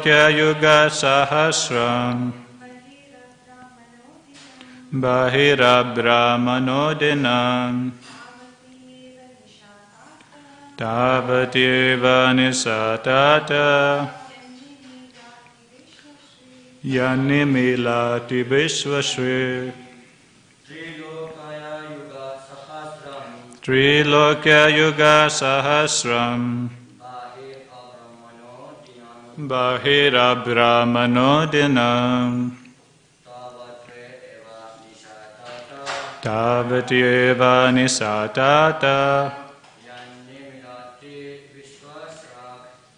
Trilokya Yuga Sahasram Bahira Brahmanodinam Tavativa Nisatata Yanimilati Vishwashri Trilokya Yuga Sahasram Bahira Brahmanodinam Tavati eva nisatata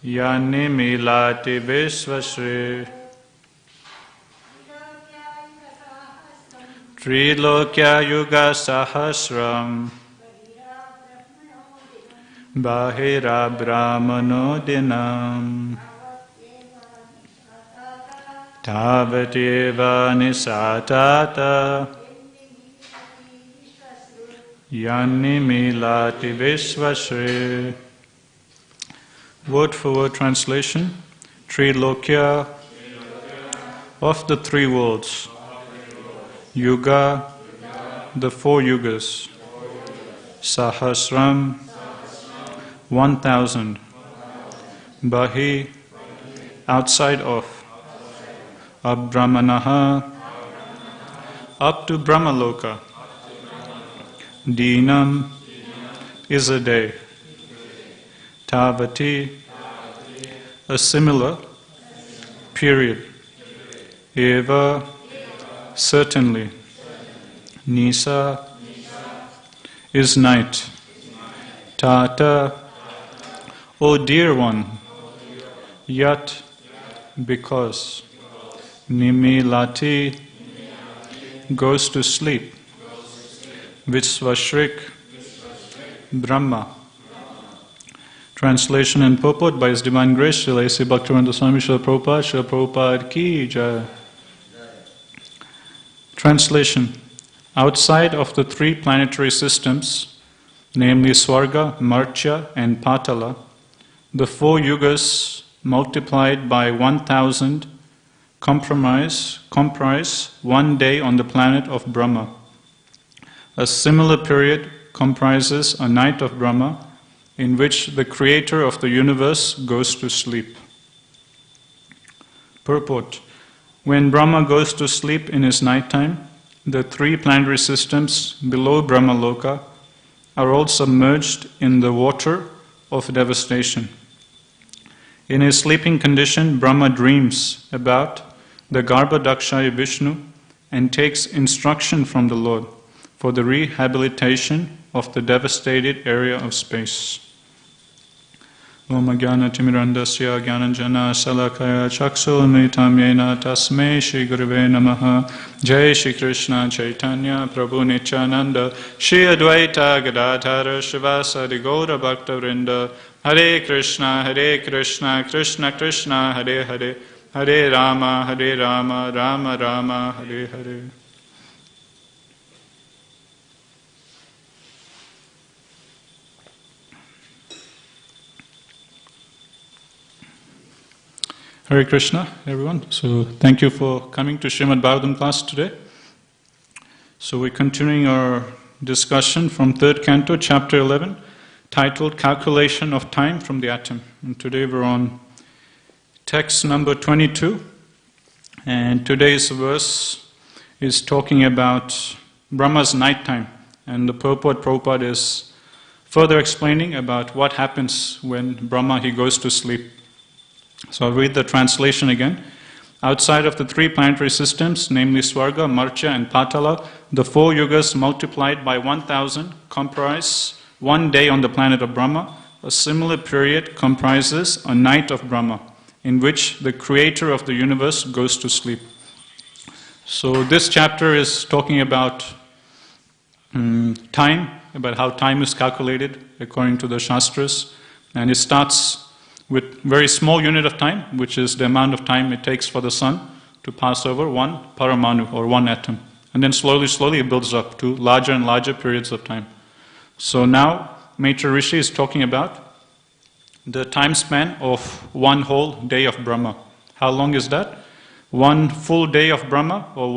Yanimilati Vishwashri Trilokya Yuga Sahasram Bahira Brahmanodinam Tavati eva nisatata Yanimilati Vishwashri. Word for word translation. Trilokya, of the three worlds. Yuga, the four yugas. Sahasram, 1,000. Bahi, outside of. Abbrahmanaha, up to Brahmaloka. Dinam is a day. Tavati, a similar period. Eva, certainly. Nisa is night. Tata, O dear one. Yat, because. Nimilati, goes to sleep. Vishwashrik, Brahma. Translation and purport by His Divine Grace, Srila A.C. Bhaktivinoda Swami Srila Prabhupada, Srila Prabhupada Ki Jai. Translation. Outside of the three planetary systems, namely Swarga, Martya and Patala, the four yugas multiplied by 1,000 comprise 1 day on the planet of Brahma. A similar period comprises a night of Brahma in which the creator of the universe goes to sleep. Purport. When Brahma goes to sleep in his nighttime, the three planetary systems below Brahmaloka are all submerged in the water of devastation. In his sleeping condition, Brahma dreams about the Garbhodakshaya Vishnu and takes instruction from the Lord for the rehabilitation of the devastated area of space. Om Jnana Timirandasya Jnananjana Salakaya Chakshulmitam Yena Tasmai Shri Gurave Namaha. Jai Shri Krishna Chaitanya Prabhu Nityananda Shri Advaita Gadadhara Shivasadi Gaura Bhakta Vrinda. Hare Krishna Krishna Krishna Hare Hare Hare Rama Rama Rama Hare Hare. Hare Krishna, everyone. So thank you for coming to Srimad Bhagavatam class today. So we're continuing our discussion from 3rd canto, chapter 11, titled Calculation of Time from the Atom. And today we're on text number 22. And today's verse is talking about Brahma's nighttime. And the purport Prabhupada is further explaining about what happens when Brahma, he goes to sleep. So I'll read the translation again. Outside of the three planetary systems, namely Swarga, Martya and Patala, the four yugas multiplied by 1,000 comprise 1 day on the planet of Brahma. A similar period comprises a night of Brahma, in which the creator of the universe goes to sleep. So this chapter is talking about time, about how time is calculated according to the Shastras. And it starts with very small unit of time, which is the amount of time it takes for the sun to pass over one paramanu or one atom. And then slowly it builds up to larger and larger periods of time. So now Maitreya Rishi is talking about the time span of one whole day of Brahma, How long is that? One full day of Brahma, or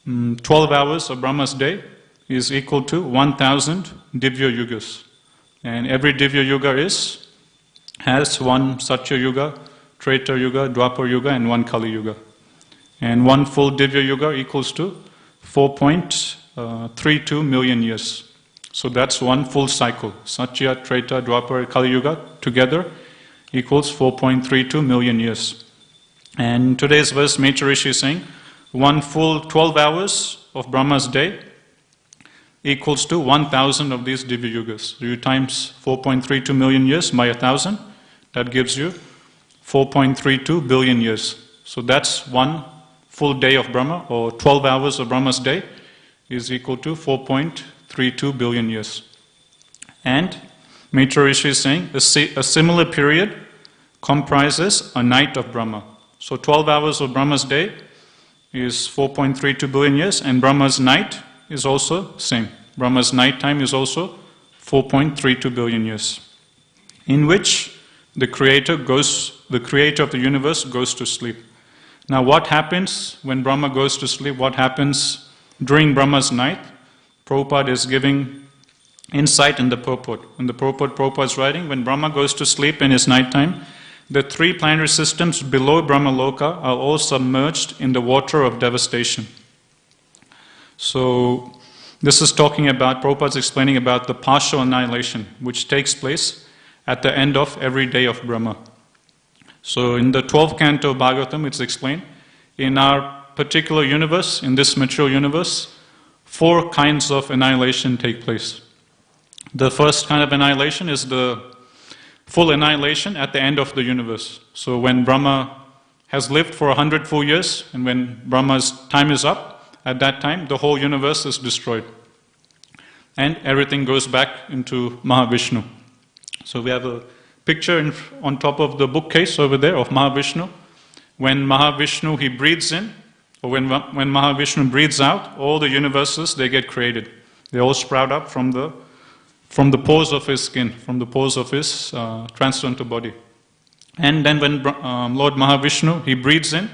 12 hours of Brahma's day, is equal to 1,000 Divya Yugas. And every Divya Yuga has one Satya Yuga, Treta Yuga, Dwapar Yuga, and one Kali Yuga. And one full Divya Yuga equals to 4.32 million years. So that's one full cycle. Satya, Treta, Dwapar, Kali Yuga together equals 4.32 million years. And today's verse, Maitri Rishi is saying, one full 12 hours of Brahma's day equals to 1,000 of these Divya Yugas. So you times 4.32 million years by 1,000, that gives you 4.32 billion years. So that's one full day of Brahma, or 12 hours of Brahma's day, is equal to 4.32 billion years. And Maitri Rishi is saying a similar period comprises a night of Brahma. So 12 hours of Brahma's day is 4.32 billion years, and Brahma's night is also same. Brahma's night time is also 4.32 billion years, in which the creator of the universe goes to sleep. Now what happens when Brahma goes to sleep? What happens during Brahma's night? Prabhupada is giving insight in the purport. In the purport, Prabhupada is writing, when Brahma goes to sleep in his night time, the three planetary systems below Brahma Loka are all submerged in the water of devastation. So this is talking about, Prabhupada is explaining about the partial annihilation which takes place at the end of every day of Brahma. So in the 12th canto of Bhagavatam, it's explained, in our particular universe, in this material universe, 4 kinds of annihilation take place. The first kind of annihilation is the full annihilation at the end of the universe. So when Brahma has lived for 100 full years, and when Brahma's time is up, at that time the whole universe is destroyed. And everything goes back into Mahavishnu. So we have a picture on top of the bookcase over there of Mahavishnu. When Mahavishnu, he breathes in, or when Mahavishnu breathes out, all the universes, they get created. They all sprout up from the pores of his skin, from the pores of his transcendental body. And then when Lord Mahavishnu, he breathes in,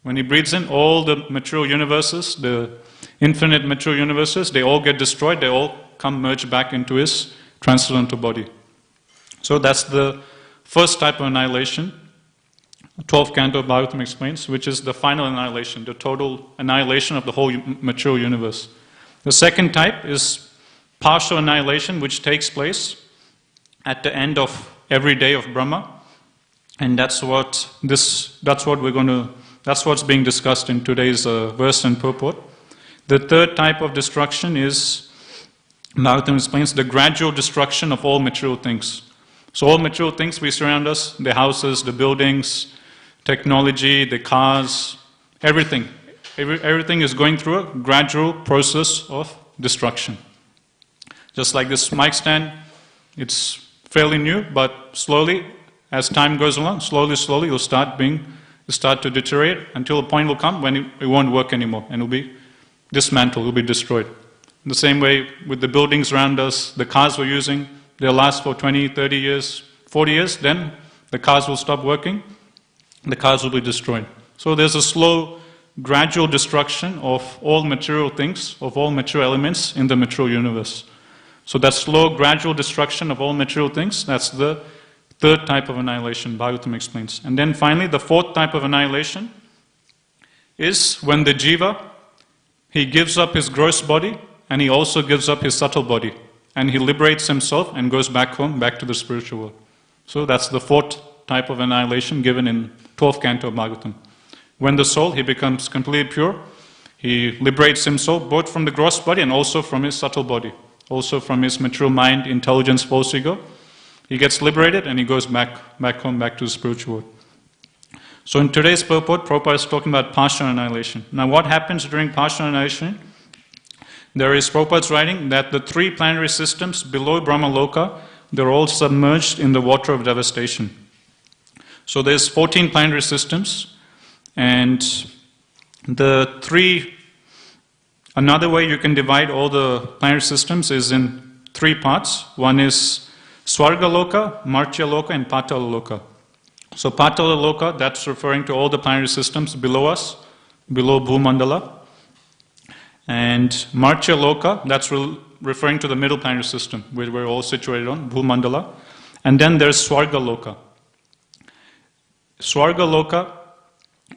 when he breathes in, all the material universes, the infinite material universes, they all get destroyed, they all come merge back into his transcendental body. So that's the first type of annihilation, 12th canto of Bhagavatam explains, which is the final annihilation, the total annihilation of the whole material universe. The second type is partial annihilation, which takes place at the end of every day of Brahma, and that's what's being discussed in today's verse and purport. The third type of destruction is, Bhagavatam explains, the gradual destruction of all material things. So all material things we surround us, the houses, the buildings, technology, the cars, everything. Everything is going through a gradual process of destruction. Just like this mic stand, it's fairly new, but slowly, as time goes along, slowly it'll start to deteriorate until a point will come when it won't work anymore and it will be dismantled, it will be destroyed. In the same way with the buildings around us, the cars we're using, they'll last for 20, 30 years, 40 years, then the cars will stop working, the cars will be destroyed. So there's a slow, gradual destruction of all material things, of all material elements in the material universe. So that slow, gradual destruction of all material things, that's the third type of annihilation, Bhagavatam explains. And then finally, the fourth type of annihilation is when the jiva, he gives up his gross body and he also gives up his subtle body. And he liberates himself and goes back home, back to the spiritual world. So that's the fourth type of annihilation given in 12th canto of Bhagavatam. When the soul, he becomes completely pure, he liberates himself both from the gross body and also from his subtle body, also from his material mind, intelligence, false ego. He gets liberated and he goes back home, back to the spiritual world. So in today's purport, Prabhupada is talking about partial annihilation. Now what happens during partial annihilation? There is Prabhupada's writing that the 3 planetary systems below Brahma Loka, they're all submerged in the water of devastation. So there's 14 planetary systems, and another way you can divide all the planetary systems is in 3 parts. One is Swarga Loka, Martya Loka, and Patala Loka. So Patala Loka, that's referring to all the planetary systems below us, below Bhumandala. And Marcha Loka, that's referring to the middle planetary system, where we're all situated on, Bhumandala. And then there's Swarga Loka. Swarga Loka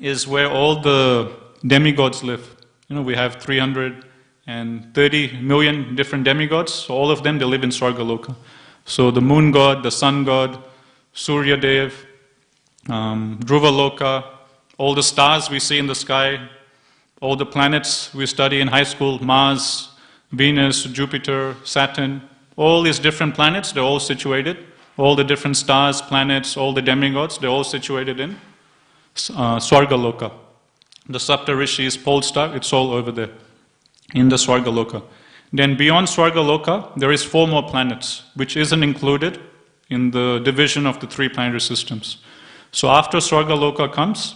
is where all the demigods live. We have 330 million different demigods, so all of them, they live in Swarga Loka. So the moon god, the sun god, Surya Dev, Dhruva Loka, all the stars we see in the sky, all the planets we study in high school, Mars, Venus, Jupiter, Saturn, all these different planets, they're all situated, all the different stars, planets, all the demigods, they're all situated in Swarga Loka. The Sapta Rishis, pole star, it's all over there in the Swarga Loka. Then beyond Swarga Loka, there is 4 more planets, which isn't included in the division of the 3 planetary systems. So after Swarga Loka comes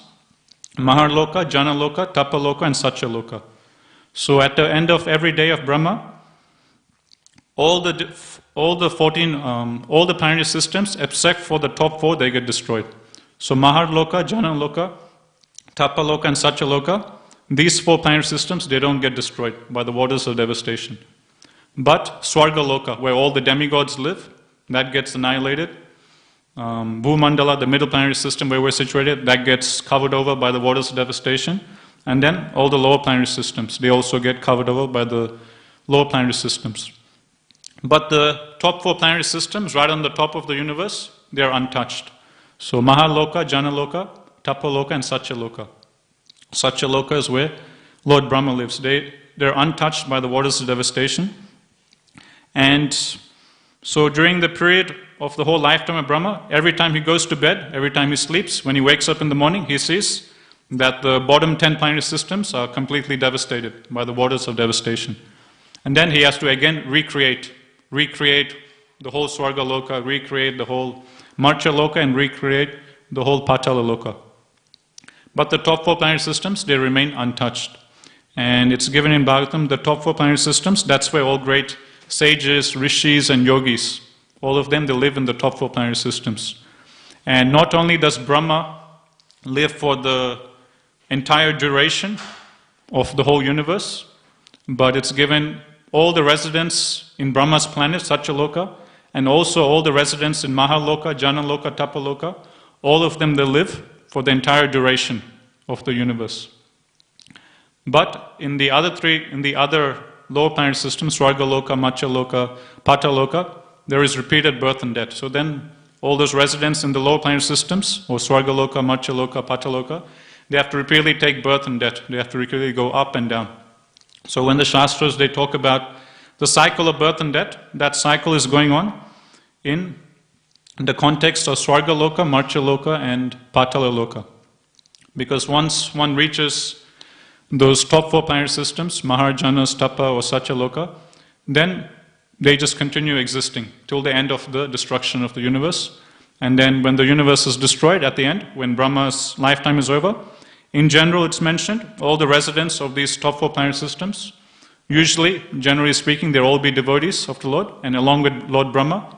Maharloka, Janaloka, Tapaloka, and Satyaloka. So at the end of every day of Brahma, all the planetary systems, except for the top 4, they get destroyed. So Maharloka, Janaloka, Tapaloka, and Satyaloka, these 4 planetary systems, they don't get destroyed by the waters of devastation. But Swarga Loka, where all the demigods live, that gets annihilated. Bhumandala, the middle planetary system where we're situated, that gets covered over by the waters of devastation. And then all the lower planetary systems, they also get covered over by the lower planetary systems. But the top 4 planetary systems, right on the top of the universe, they are untouched. So Mahaloka, Janaloka, Tapaloka, and Satyaloka. Satyaloka is where Lord Brahma lives. They're untouched by the waters of devastation. And so during the period of the whole lifetime of Brahma, every time he goes to bed, every time he sleeps, when he wakes up in the morning, he sees that the bottom 10 planetary systems are completely devastated by the waters of devastation. And then he has to again recreate the whole Swarga Loka, recreate the whole Marcha Loka, and recreate the whole Patala Loka. But the top 4 planetary systems, they remain untouched. And it's given in Bhagavatam, the top 4 planetary systems, that's where all great sages, rishis, and yogis, all of them, they live in the top 4 planetary systems. And not only does Brahma live for the entire duration of the whole universe, but it's given all the residents in Brahma's planet, Satyaloka, and also all the residents in Mahaloka, Janaloka, Tapaloka, all of them, they live for the entire duration of the universe. But in the other lower planetary systems, Swarga Loka, Matcha Loka, Pataloka, there is repeated birth and death. So then all those residents in the lower planetary systems, or Swarga Loka, Matcha Loka, Pataloka, they have to repeatedly take birth and death. They have to repeatedly go up and down. So when the Shastras, they talk about the cycle of birth and death, that cycle is going on in the context of Swarga Loka, Marcha Loka, and Patala Loka. Because once one reaches those top 4 planetary systems, Mahajanas, Tapa, or Satyaloka, then they just continue existing till the end of the destruction of the universe. And then when the universe is destroyed at the end, when Brahma's lifetime is over, in general it's mentioned, all the residents of these top 4 planetary systems, usually, generally speaking, they'll all be devotees of the Lord, and along with Lord Brahma,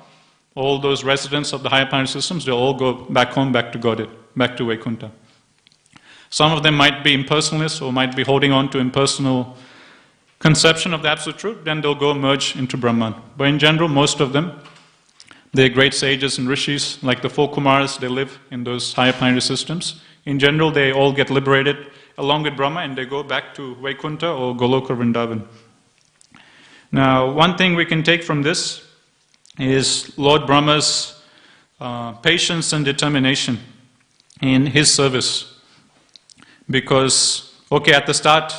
all those residents of the higher planetary systems, they'll all go back home, back to Godhead, back to Vaikuntha. Some of them might be impersonalists or might be holding on to impersonal conception of the absolute truth, then they'll go merge into Brahman. But in general, most of them, they're great sages and rishis, like the 4 Kumaras, they live in those higher planetary systems. In general, they all get liberated along with Brahma and they go back to Vaikuntha or Goloka Vrindavan. Now, one thing we can take from this is Lord Brahma's patience and determination in his service. Because, okay, at the start,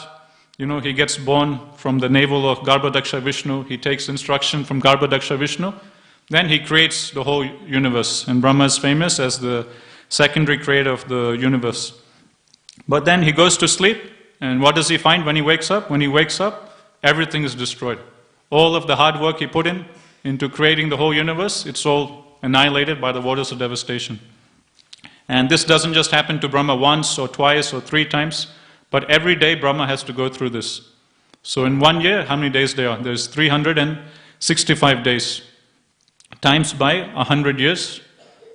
he gets born from the navel of Garbhadaksha Vishnu, he takes instruction from Garbhadaksha Vishnu, then he creates the whole universe. And Brahma is famous as the secondary creator of the universe. But then he goes to sleep, and what does he find when he wakes up? When he wakes up, everything is destroyed. All of the hard work he put into creating the whole universe, it's all annihilated by the waters of devastation. And this doesn't just happen to Brahma once or twice or 3 times, but every day Brahma has to go through this. So in 1 year, how many days there are? There's 365 days. Times by 100 years.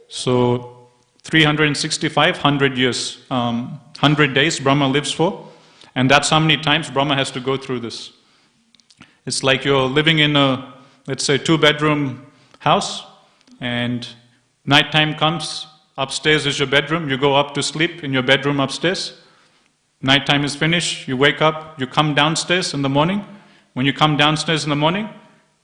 So 365, 100 years, 100 days Brahma lives for, and that's how many times Brahma has to go through this. It's like you're living in a, let's say, 2-bedroom house, and nighttime comes, upstairs is your bedroom, you go up to sleep in your bedroom upstairs. Nighttime is finished, you wake up, you come downstairs in the morning. When you come downstairs in the morning,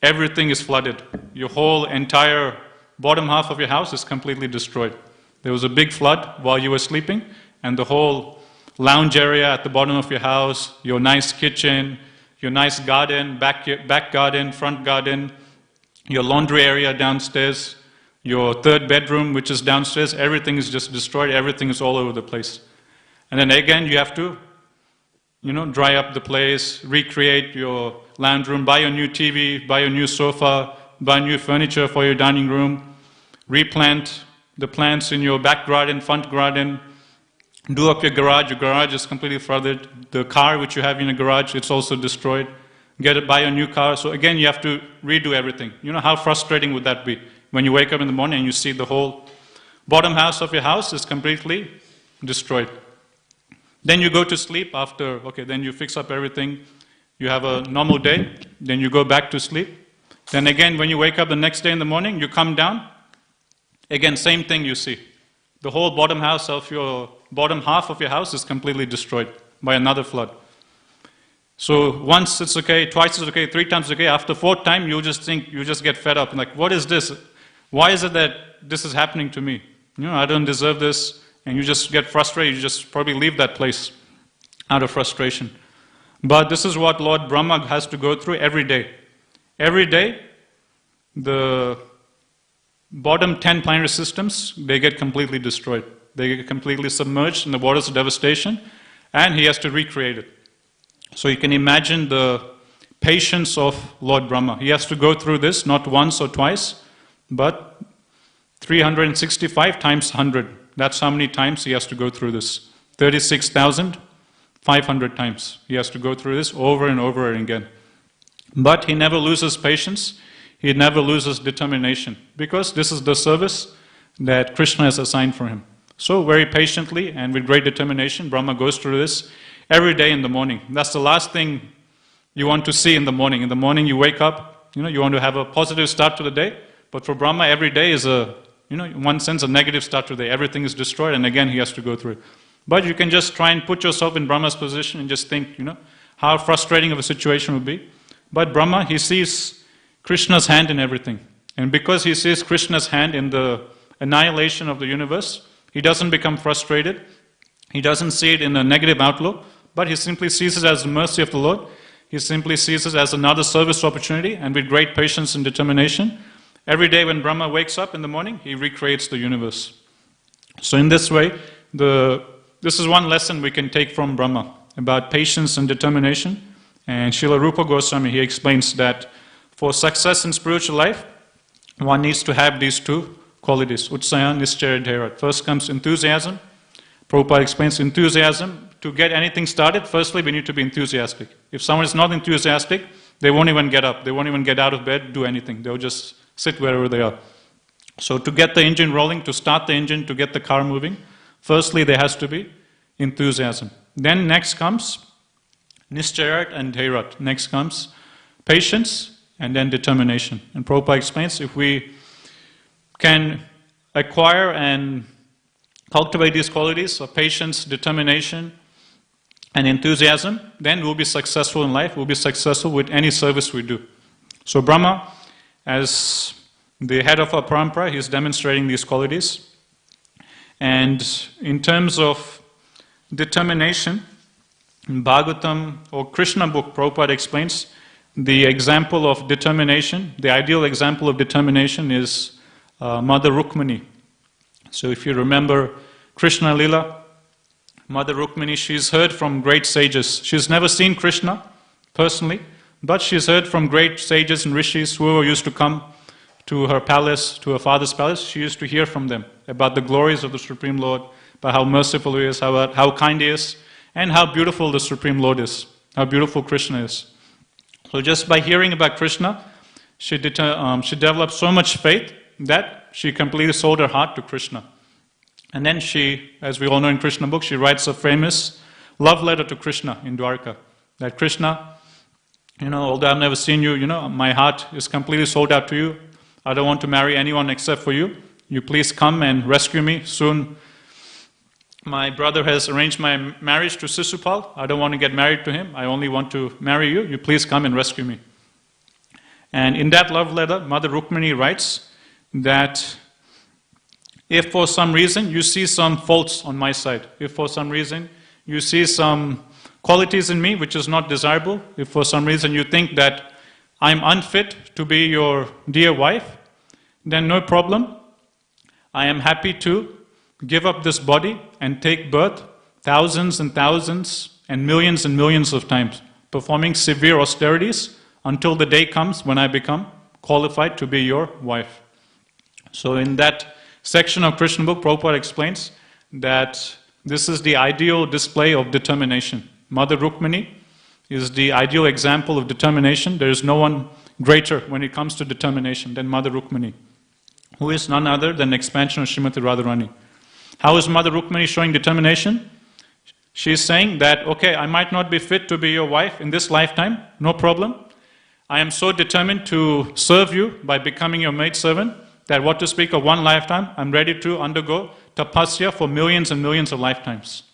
everything is flooded. Your whole entire bottom half of your house is completely destroyed. There was a big flood while you were sleeping, and the whole lounge area at the bottom of your house, your nice kitchen, your nice garden, back garden, front garden, your laundry area downstairs, your 3rd bedroom, which is downstairs, everything is just destroyed, everything is all over the place. And then again, you have to, dry up the place, recreate your lounge room, buy a new TV, buy a new sofa, buy new furniture for your dining room, replant the plants in your back garden, front garden, do up your garage is completely flooded, the car which you have in your garage, it's also destroyed, buy a new car, so again you have to redo everything. You know how frustrating would that be? When you wake up in the morning and you see the whole bottom half of your house is completely destroyed. Then you go to sleep after, then you fix up everything, you have a normal day, then you go back to sleep. Then again, when you wake up the next day in the morning, you come down, again, same thing you see. The whole bottom half of your house is completely destroyed by another flood. So once it's okay, twice it's okay, 3 times it's okay, after 4th time, you just get fed up. Like, what is this? Why is it that this is happening to me? I don't deserve this. And you just get frustrated, you just probably leave that place out of frustration. But this is what Lord Brahma has to go through every day. Every day, the bottom 10 planetary systems, they get completely destroyed. They get completely submerged in the waters of devastation, and he has to recreate it. So you can imagine the patience of Lord Brahma. He has to go through this not once or twice, but 365 times 100. That's how many times he has to go through this. 36,500 times he has to go through this over and over again. But he never loses patience. He never loses determination, because this is the service that Krishna has assigned for him. So very patiently and with great determination, Brahma goes through this every day in the morning. That's the last thing you want to see in the morning. In the morning you wake up, you want to have a positive start to the day. But for Brahma, every day is in one sense, a negative start to the day. Everything is destroyed, and again he has to go through it. But you can just try and put yourself in Brahma's position and just think, how frustrating of a situation would be. But Brahma, he sees Krishna's hand in everything. And because he sees Krishna's hand in the annihilation of the universe, he doesn't become frustrated. He doesn't see it in a negative outlook, but he simply sees it as the mercy of the Lord. He simply sees it as another service opportunity, and with great patience and determination, every day when Brahma wakes up in the morning, he recreates the universe. So in this way, this is one lesson we can take from Brahma about patience and determination. And Srila Rupa Goswami, he explains that for success in spiritual life, one needs to have these 2 qualities, Utsaya, Nischaya, Dhairat. First comes enthusiasm. Prabhupada explains enthusiasm. To get anything started, firstly, we need to be enthusiastic. If someone is not enthusiastic, they won't even get up. They won't even get out of bed, do anything. They'll just sit wherever they are. So to get the engine rolling, to start the engine, to get the car moving, firstly there has to be enthusiasm. Then next comes Nischayat and Dhairat. Next comes patience and then determination. And Prabhupada explains, if we can acquire and cultivate these qualities of patience, determination, and enthusiasm, then we'll be successful in life, we'll be successful with any service we do. So Brahma, as the head of our parampara, he is demonstrating these qualities. And in terms of determination, in Bhagavatam or Krishna book, Prabhupada explains the example of determination, the ideal example of determination is Mother Rukmini. So if you remember Krishna Lila, Mother Rukmini, she's heard from great sages. She's never seen Krishna personally, but she's heard from great sages and rishis who used to come to her palace, to her father's palace. She used to hear from them about the glories of the Supreme Lord, about how merciful he is, how kind he is, and how beautiful the Supreme Lord is, how beautiful Krishna is. So just by hearing about Krishna, she developed so much faith that she completely sold her heart to Krishna. And then she, as we all know in Krishna book, she writes a famous love letter to Krishna in Dwarka. That Krishna, although I've never seen you, my heart is completely sold out to you. I don't want to marry anyone except for you. You please come and rescue me soon. My brother has arranged my marriage to Sisupal. I don't want to get married to him. I only want to marry you. You please come and rescue me. And in that love letter, Mother Rukmini writes that if for some reason you see some faults on my side, if for some reason you see some qualities in me which is not desirable, if for some reason you think that I'm unfit to be your dear wife, then no problem. I am happy to give up this body and take birth thousands and thousands and millions of times, performing severe austerities until the day comes when I become qualified to be your wife. So in that section of Krishna book, Prabhupada explains that this is the ideal display of determination. Mother Rukmini is the ideal example of determination. There is no one greater when it comes to determination than Mother Rukmini, who is none other than expansion of Srimati Radharani. How is Mother Rukmini showing determination? She is saying that, okay, I might not be fit to be your wife in this lifetime, no problem. I am so determined to serve you by becoming your maidservant that what to speak of one lifetime, I'm ready to undergo tapasya for millions and millions of lifetimes.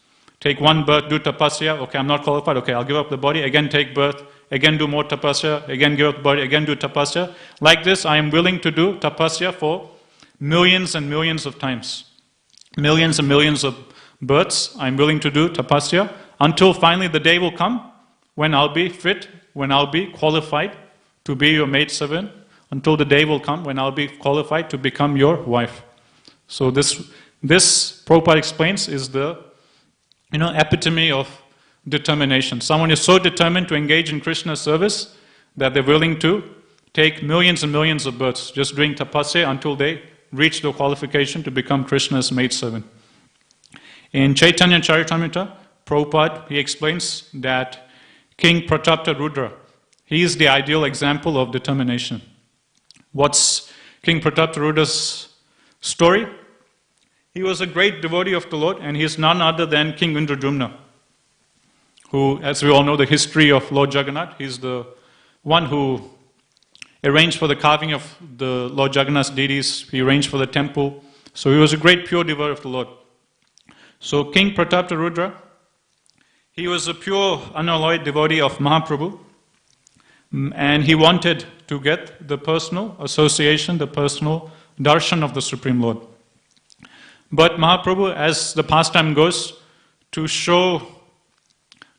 Take one birth, do tapasya, okay, I'm not qualified, okay, I'll give up the body, again take birth, again do more tapasya, again give up the body, again do tapasya. Like this, I am willing to do tapasya for millions and millions of times. Millions and millions of births, I'm willing to do tapasya until finally the day will come when I'll be fit, when I'll be qualified to be your maidservant, until the day will come when I'll be qualified to become your wife. So this Prabhupada explains is the epitome of determination. Someone is so determined to engage in Krishna's service that they're willing to take millions and millions of births just doing tapasya until they reach the qualification to become Krishna's maidservant. In Chaitanya Charitamrita, Prabhupada, he explains that King Pratapta Rudra, he is the ideal example of determination. What's King Pratapta Rudra's story? He was a great devotee of the Lord, and he is none other than King Indradyumna, who, as we all know, the history of Lord Jagannath, he's the one who arranged for the carving of the Lord Jagannath's deities, he arranged for the temple. So he was a great pure devotee of the Lord. So King Pratapta Rudra, he was a pure, unalloyed devotee of Mahaprabhu, and he wanted to get the personal association, the personal darshan of the Supreme Lord. But Mahaprabhu, as the pastime goes, to show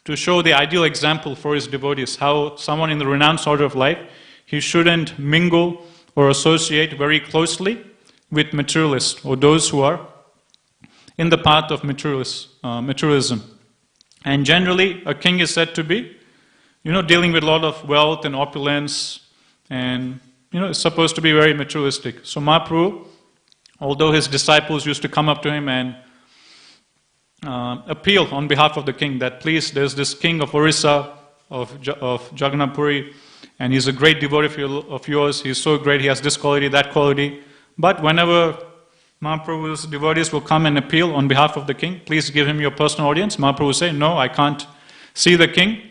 the ideal example for his devotees, how someone in the renounced order of life, he shouldn't mingle or associate very closely with materialists or those who are in the path of materialism. And generally, a king is said to be, dealing with a lot of wealth and opulence, and, is supposed to be very materialistic. So Mahaprabhu, although his disciples used to come up to him and appeal on behalf of the king that please, there's this king of Orissa, of Jagannath Puri, and he's a great devotee of yours, he's so great, he has this quality, that quality. But whenever Mahaprabhu's devotees will come and appeal on behalf of the king, please give him your personal audience, Mahaprabhu will say, no, I can't see the king.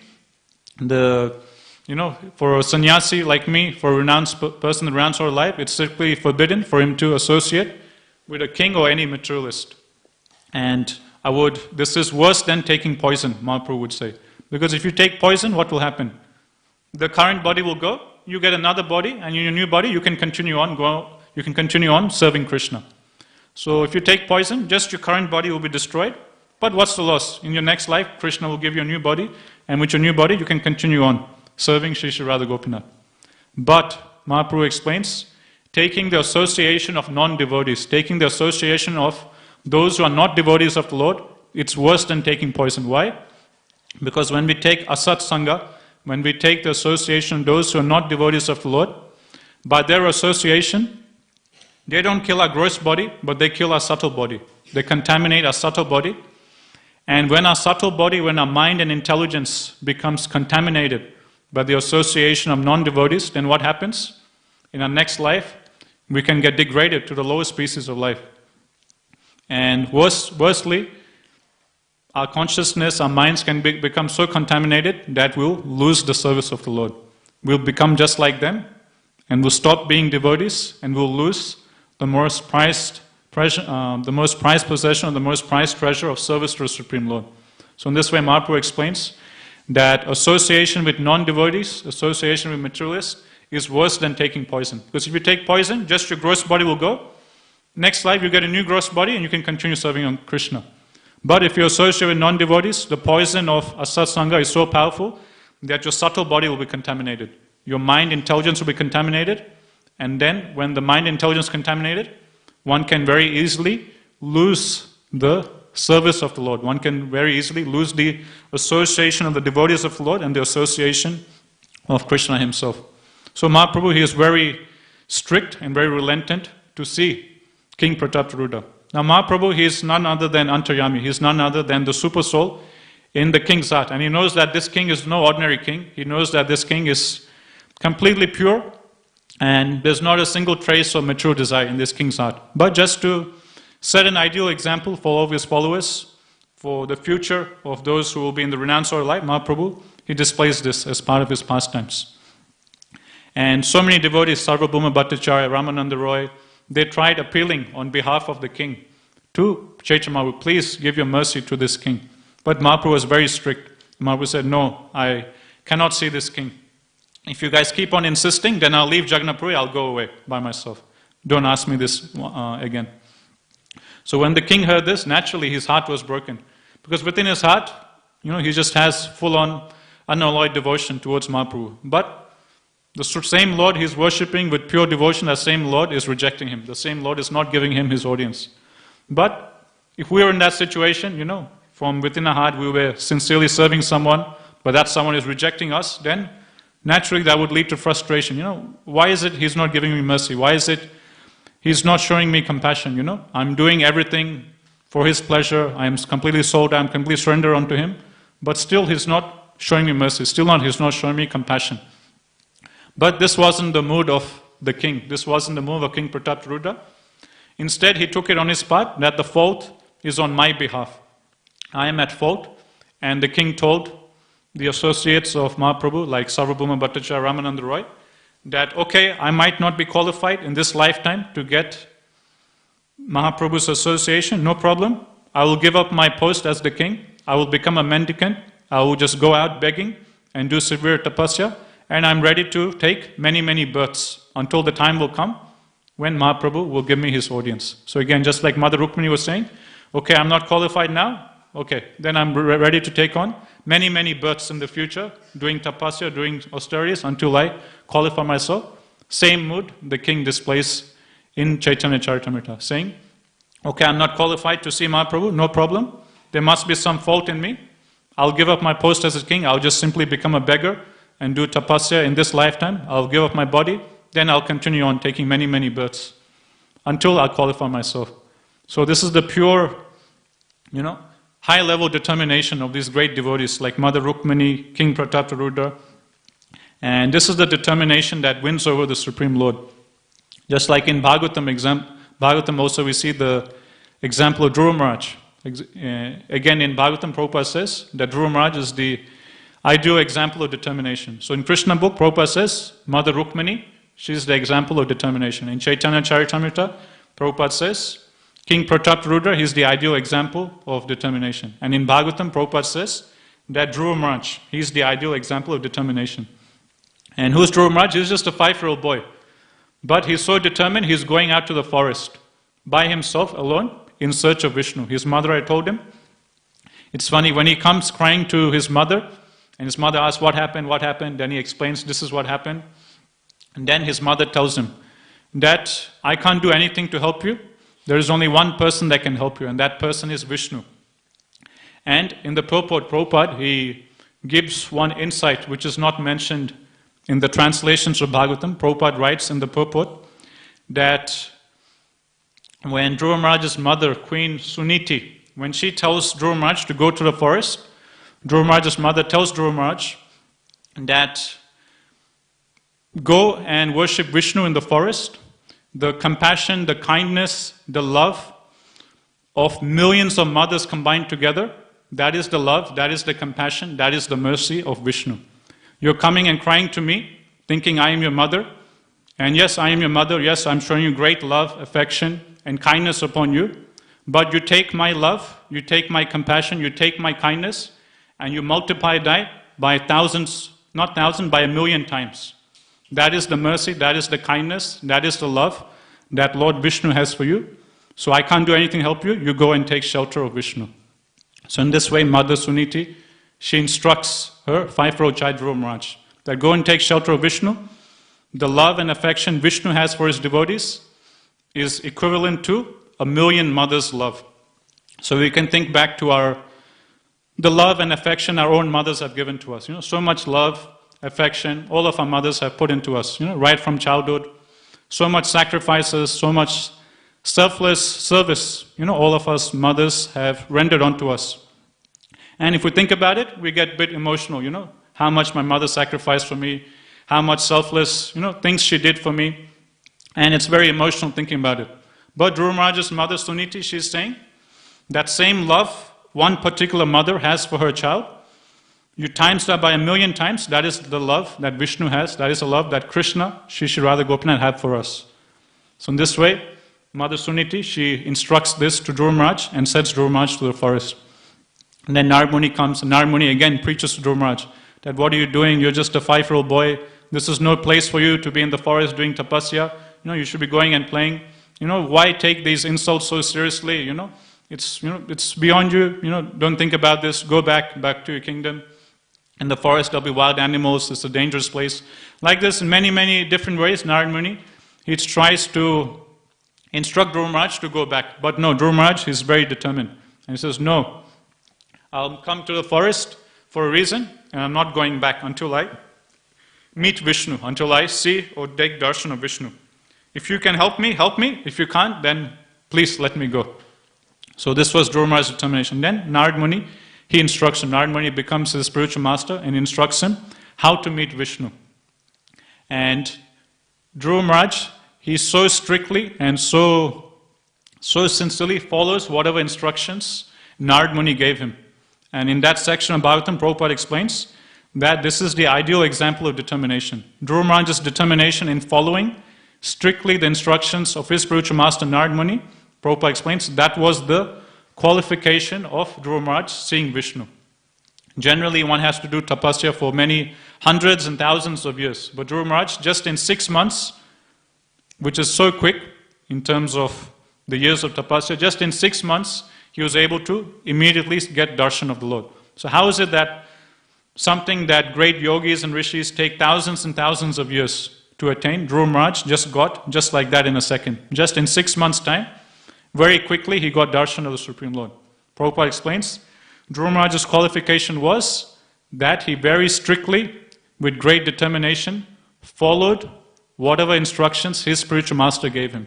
For a sannyasi like me, for a renounced person in the renounced order of life, it's strictly forbidden for him to associate with a king or any materialist. And this is worse than taking poison, Mahaprabhu would say. Because if you take poison, what will happen? The current body will go, you get another body, and in your new body, you can continue on serving Krishna. So if you take poison, just your current body will be destroyed. But what's the loss? In your next life, Krishna will give you a new body, and with your new body, you can continue on serving Sri Sri Radha Gopinath. But, Mahaprabhu explains, taking the association of non-devotees, taking the association of those who are not devotees of the Lord, it's worse than taking poison. Why? Because when we take asat sangha, when we take the association of those who are not devotees of the Lord, by their association, they don't kill our gross body, but they kill our subtle body. They contaminate our subtle body. And when our subtle body, when our mind and intelligence becomes contaminated by the association of non-devotees, then what happens? In our next life, we can get degraded to the lowest species of life. And worstly, our consciousness, our minds can become so contaminated that we'll lose the service of the Lord. We'll become just like them, and we'll stop being devotees, and we'll lose the most prized possession, or the most prized treasure of service to the Supreme Lord. So in this way, Mahaprabhu explains that association with non-devotees, association with materialists, is worse than taking poison. Because if you take poison, just your gross body will go. Next life, you get a new gross body, and you can continue serving on Krishna. But if you associate with non-devotees, the poison of asatsanga is so powerful that your subtle body will be contaminated. Your mind intelligence will be contaminated, and then when the mind intelligence is contaminated, one can very easily lose the service of the Lord. One can very easily lose the association of the devotees of the Lord and the association of Krishna himself. So Mahaprabhu, he is very strict and very relentant to see King Pratapruta. Now Mahaprabhu, he is none other than Antaryami. He is none other than the super soul in the king's heart. And he knows that this king is no ordinary king. He knows that this king is completely pure, and there's not a single trace of mature desire in this king's heart. But just to set an ideal example for all of his followers, for the future of those who will be in the renounced order life, Mahaprabhu, he displays this as part of his pastimes. And so many devotees, Sarvabhauma Bhattacharya, Ramananda Roy, they tried appealing on behalf of the king to Chaitanya Mahaprabhu, please give your mercy to this king. But Mahaprabhu was very strict. Mahaprabhu said, no, I cannot see this king. If you guys keep on insisting, then I'll leave Jagannath Puri, I'll go away by myself. Don't ask me this again. So when the king heard this, naturally his heart was broken. Because within his heart, he just has full-on unalloyed devotion towards Mahaprabhu. But the same Lord he's worshipping with pure devotion, that same Lord is rejecting him. The same Lord is not giving him his audience. But if we were in that situation, from within our heart we were sincerely serving someone, but that someone is rejecting us, then naturally that would lead to frustration. Why is it he's not giving me mercy? Why is it he's not showing me compassion? I'm doing everything for his pleasure. I am completely sold, I am completely surrendered unto him, but still he's not showing me mercy. He's not showing me compassion. But this wasn't the mood of the king. This wasn't the mood of King Pratapruta. Instead, he took it on his part that the fault is on my behalf. I am at fault. And the king told the associates of Mahaprabhu, like Sarvabhauma Bhattacharya, Ramananda Roy, that, okay, I might not be qualified in this lifetime to get Mahaprabhu's association, no problem. I will give up my post as the king. I will become a mendicant. I will just go out begging and do severe tapasya. And I'm ready to take many, many births until the time will come when Mahaprabhu will give me his audience. So again, just like Mother Rukmini was saying, okay, I'm not qualified now. Okay, then I'm ready to take on many, many births in the future, doing tapasya, doing austerities until I qualify myself. Same mood the king displays in Chaitanya Charitamrita, saying, okay, I'm not qualified to see Mahaprabhu, no problem. There must be some fault in me. I'll give up my post as a king. I'll just simply become a beggar and do tapasya in this lifetime. I'll give up my body. Then I'll continue on taking many, many births until I qualify myself. So this is the pure, high-level determination of these great devotees like Mother Rukmini, King Pratapruta. And this is the determination that wins over the Supreme Lord. Just like in Bhagavatam also we see the example of Dhruva Maharaj. Again in Bhagavatam, Prabhupada says that Dhruva Maharaj is the ideal example of determination. So in Krishna book, Prabhupada says, Mother Rukmini, she is the example of determination. In Chaitanya Charitamrita, Prabhupada says, King Pratapruta, he is the ideal example of determination. And in Bhagavatam, Prabhupada says that Dhruva Maharaj, he is the ideal example of determination. And who's Dhruva Maharaj? He's just a 5-year-old boy. But he's so determined, he's going out to the forest by himself, alone, in search of Vishnu. His mother had told him. It's funny, when he comes crying to his mother, and his mother asks, what happened? Then he explains, this is what happened. And then his mother tells him that I can't do anything to help you. There is only one person that can help you, and that person is Vishnu. And in the Prabhupada, he gives one insight which is not mentioned in the translations of Bhagavatam. Prabhupada writes in the purport that when Dhruva Maharaj's mother, Queen Suniti, when she tells Dhruva Maharaj to go to the forest, Dhruva Maharaj's mother tells Dhruva Maharaj that go and worship Vishnu in the forest. The compassion, the kindness, the love of millions of mothers combined together, that is the love, that is the compassion, that is the mercy of Vishnu. You're coming and crying to me, thinking I am your mother. And yes, I am your mother. Yes, I'm showing you great love, affection, and kindness upon you. But you take my love, you take my compassion, you take my kindness, and you multiply that by thousands, not thousands, by 1,000,000 times. That is the mercy, that is the kindness, that is the love that Lord Vishnu has for you. So I can't do anything to help you. You go and take shelter of Vishnu. So in this way, Mother Suniti, she instructs her 5-year-old child Dhruva Maharaj that go and take shelter of Vishnu. The love and affection Vishnu has for his devotees is equivalent to 1,000,000 mothers' love. So we can think back to the love and affection our own mothers have given to us. So much love, affection, all of our mothers have put into us, right from childhood. So much sacrifices, so much selfless service, all of us mothers have rendered onto us. And if we think about it, we get a bit emotional, how much my mother sacrificed for me, how much selfless, things she did for me. And it's very emotional thinking about it. But Dhruva Maharaj's mother Suniti, she's saying, that same love one particular mother has for her child, you times that by 1,000,000 times, that is the love that Vishnu has, that is the love that Krishna, Shri Radha Gopinath have for us. So in this way, Mother Suniti, she instructs this to Dhruva Maharaj and sends Dhruva Maharaj to the forest. And then Narad Muni comes, and Narad Muni again preaches to Dhruva Maharaj that what are you doing? You're just a 5-year-old boy. This is no place for you to be in the forest doing tapasya. You should be going and playing. Why take these insults so seriously? It's beyond you. Don't think about this. Go back to your kingdom. In the forest, there'll be wild animals. It's a dangerous place. Like this, in many, many different ways, Narad Muni, he tries to instruct Dhruva Maharaj to go back. But no, Dhruva Maharaj is very determined. And he says, no, I'll come to the forest for a reason, and I'm not going back until I meet Vishnu, until I see or take darshan of Vishnu. If you can help me, help me. If you can't, then please let me go. So this was Dhruva Maharaj's determination. Then Narad Muni, he instructs him. Narad Muni becomes his spiritual master and instructs him how to meet Vishnu. And Dhruva Maharaj, he so strictly and so sincerely follows whatever instructions Narad Muni gave him. And in that section of Bhagavatam, Prabhupada explains that this is the ideal example of determination. Dhruva Maharaj's determination in following strictly the instructions of his spiritual master Narad Muni, Prabhupada explains, that was the qualification of Dhruva Maharaj seeing Vishnu. Generally, one has to do tapasya for many hundreds and thousands of years. But Dhruva Maharaj, just in 6 months, which is so quick in terms of the years of tapasya, just in 6 months, he was able to immediately get darshan of the Lord. So how is it that something that great yogis and rishis take thousands and thousands of years to attain, Dhruva Maharaj just got just like that in a second. Just in 6 months' time, very quickly he got darshan of the Supreme Lord. Prabhupada explains, Dhruva Maharaj's qualification was that he very strictly, with great determination, followed whatever instructions his spiritual master gave him.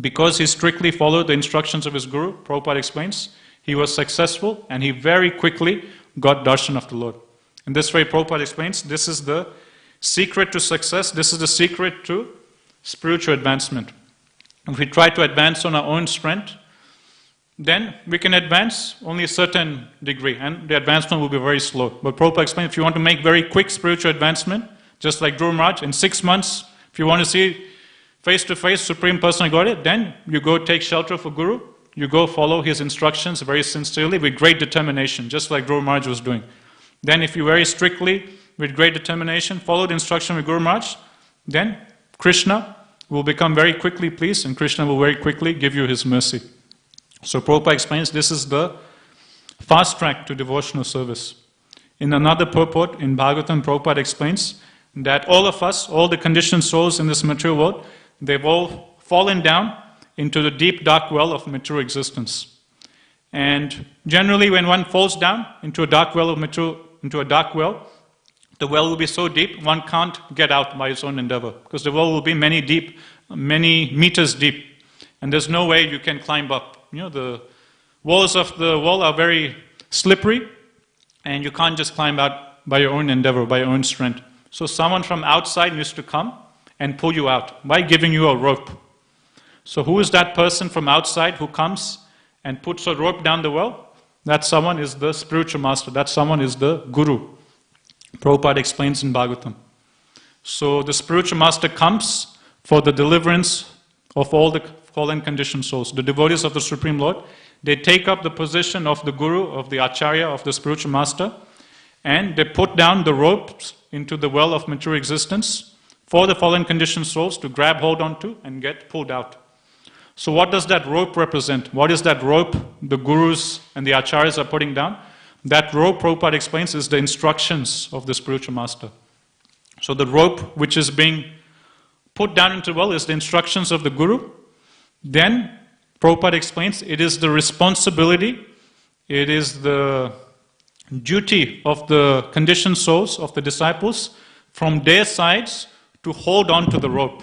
Because he strictly followed the instructions of his guru, Prabhupada explains, he was successful and he very quickly got darshan of the Lord. In this way, Prabhupada explains, this is the secret to success, this is the secret to spiritual advancement. If we try to advance on our own strength, then we can advance only a certain degree, and the advancement will be very slow. But Prabhupada explains, if you want to make very quick spiritual advancement, just like Dhruva Maharaj, in 6 months, if you want to see face-to-face Supreme Personality of Godhead, then you go take shelter for Guru, you go follow his instructions very sincerely with great determination, just like Dhruva Maharaj was doing. Then if you very strictly, with great determination, follow the instruction of Guru Maharaj, then Krishna will become very quickly pleased and Krishna will very quickly give you his mercy. So Prabhupada explains this is the fast track to devotional service. In another purport in Bhagavatam, Prabhupada explains that all of us, all the conditioned souls in this material world, they've all fallen down into the deep dark well of material existence. And generally when one falls down into a dark well of material, into a dark well, the well will be so deep one can't get out by its own endeavor, because the well will be many meters deep, and there's no way you can climb up. The walls of the wall are very slippery, and you can't just climb out by your own endeavor, by your own strength. So someone from outside needs to come and pull you out by giving you a rope. So who is that person from outside who comes and puts a rope down the well, that someone is the spiritual master, that someone is the guru. Prabhupada explains in Bhagavatam. So the spiritual master comes for the deliverance of all the fallen conditioned souls. The devotees of the Supreme Lord, they take up the position of the guru, of the acharya, of the spiritual master, and they put down the ropes into the well of mature existence for the fallen conditioned souls to grab hold onto and get pulled out. So what does that rope represent? What is that rope the gurus and the acharyas are putting down? That rope, Prabhupada explains, is the instructions of the spiritual master. So the rope which is being put down into the well is the instructions of the guru. Then, Prabhupada explains, it is the responsibility, it is the duty of the conditioned souls, of the disciples, from their sides to hold on to the rope.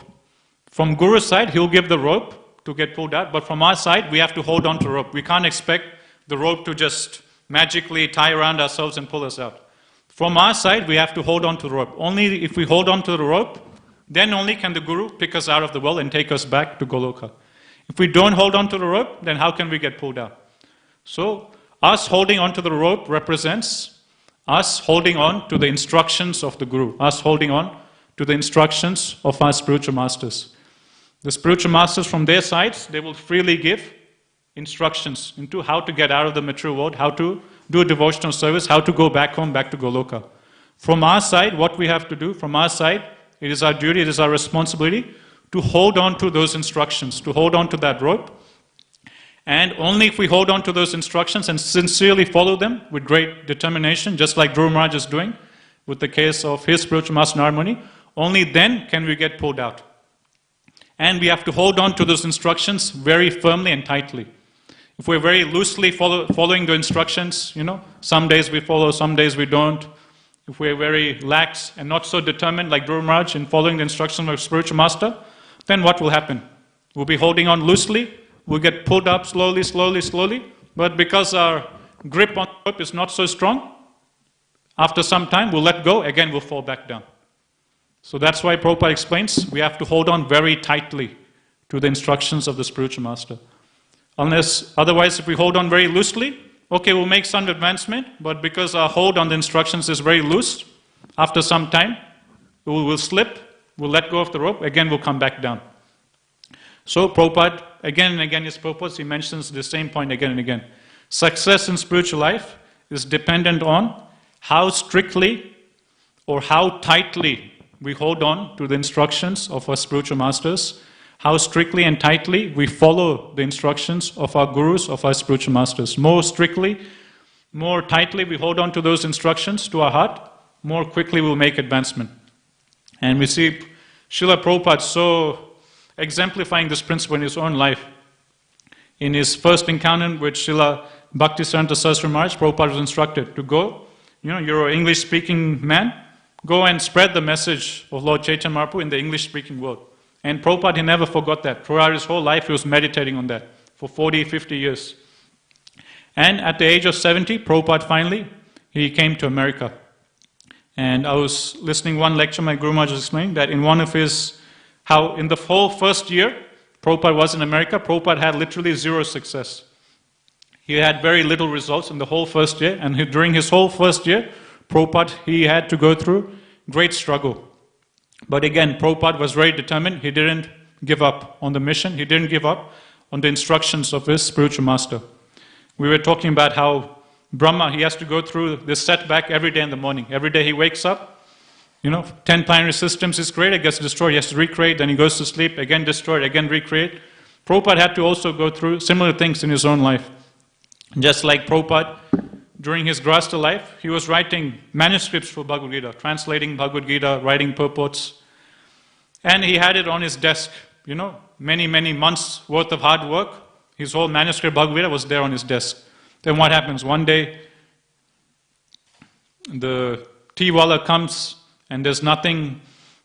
From Guru's side, he'll give the rope to get pulled out, but from our side, we have to hold on to the rope. We can't expect the rope to just magically tie around ourselves and pull us out. From our side, we have to hold on to the rope. Only if we hold on to the rope, then only can the Guru pick us out of the well and take us back to Goloka. If we don't hold on to the rope, then how can we get pulled out? So, us holding on to the rope represents us holding on to the instructions of the Guru, us holding on to the instructions of our spiritual masters. The spiritual masters from their sides, they will freely give instructions into how to get out of the material world, how to do a devotional service, how to go back home, back to Goloka. From our side, what we have to do, from our side, it is our duty, it is our responsibility to hold on to those instructions, to hold on to that rope. And only if we hold on to those instructions and sincerely follow them with great determination, just like Dhruva Maharaj is doing with the case of his spiritual master Narmani, only then can we get pulled out. And we have to hold on to those instructions very firmly and tightly. If we're very loosely following the instructions, some days we follow, some days we don't. If we're very lax and not so determined like Dhruva Maharaj in following the instructions of spiritual master, then what will happen? We'll be holding on loosely, we'll get pulled up slowly, but because our grip on the rope is not so strong, after some time we'll let go, again we'll fall back down. So that's why Prabhupada explains, we have to hold on very tightly to the instructions of the spiritual master. Otherwise, if we hold on very loosely, okay, we'll make some advancement, but because our hold on the instructions is very loose, after some time, we'll slip, we'll let go of the rope, again we'll come back down. So Prabhupada, again and again, his purpose, he mentions the same point again and again. Success in spiritual life is dependent on how strictly or how tightly we hold on to the instructions of our spiritual masters, how strictly and tightly we follow the instructions of our gurus, of our spiritual masters. More strictly, more tightly we hold on to those instructions to our heart, more quickly we'll make advancement. And we see Srila Prabhupada so exemplifying this principle in his own life. In his first encounter with Srila Bhaktisiddhanta Saraswati Maharaj, Prabhupada was instructed to go, you're an English-speaking man, go and spread the message of Lord Chaitanya Mahaprabhu in the English-speaking world. And Prabhupada, he never forgot that. Throughout his whole life, he was meditating on that for 40, 50 years. And at the age of 70, Prabhupada finally, he came to America. And I was listening one lecture, my Guru Maharaj was explaining that in one of his, how in the whole first year, Prabhupada was in America, Prabhupada had literally zero success. He had very little results in the whole first year, and during his whole first year, Prabhupada, he had to go through great struggle. But again, Prabhupada was very determined. He didn't give up on the mission. He didn't give up on the instructions of his spiritual master. We were talking about how Brahma, he has to go through this setback every day in the morning. Every day he wakes up, 10 planetary systems is created, gets destroyed, he has to recreate, then he goes to sleep, again destroyed, again recreate. Prabhupada had to also go through similar things in his own life. Just like Prabhupada, during his Grahastha life, he was writing manuscripts for Bhagavad Gita, translating Bhagavad Gita, writing purports. And he had it on his desk, many, many months worth of hard work. His whole manuscript Bhagavad Gita was there on his desk. Then what happens? One day, the tea wala comes and there's nothing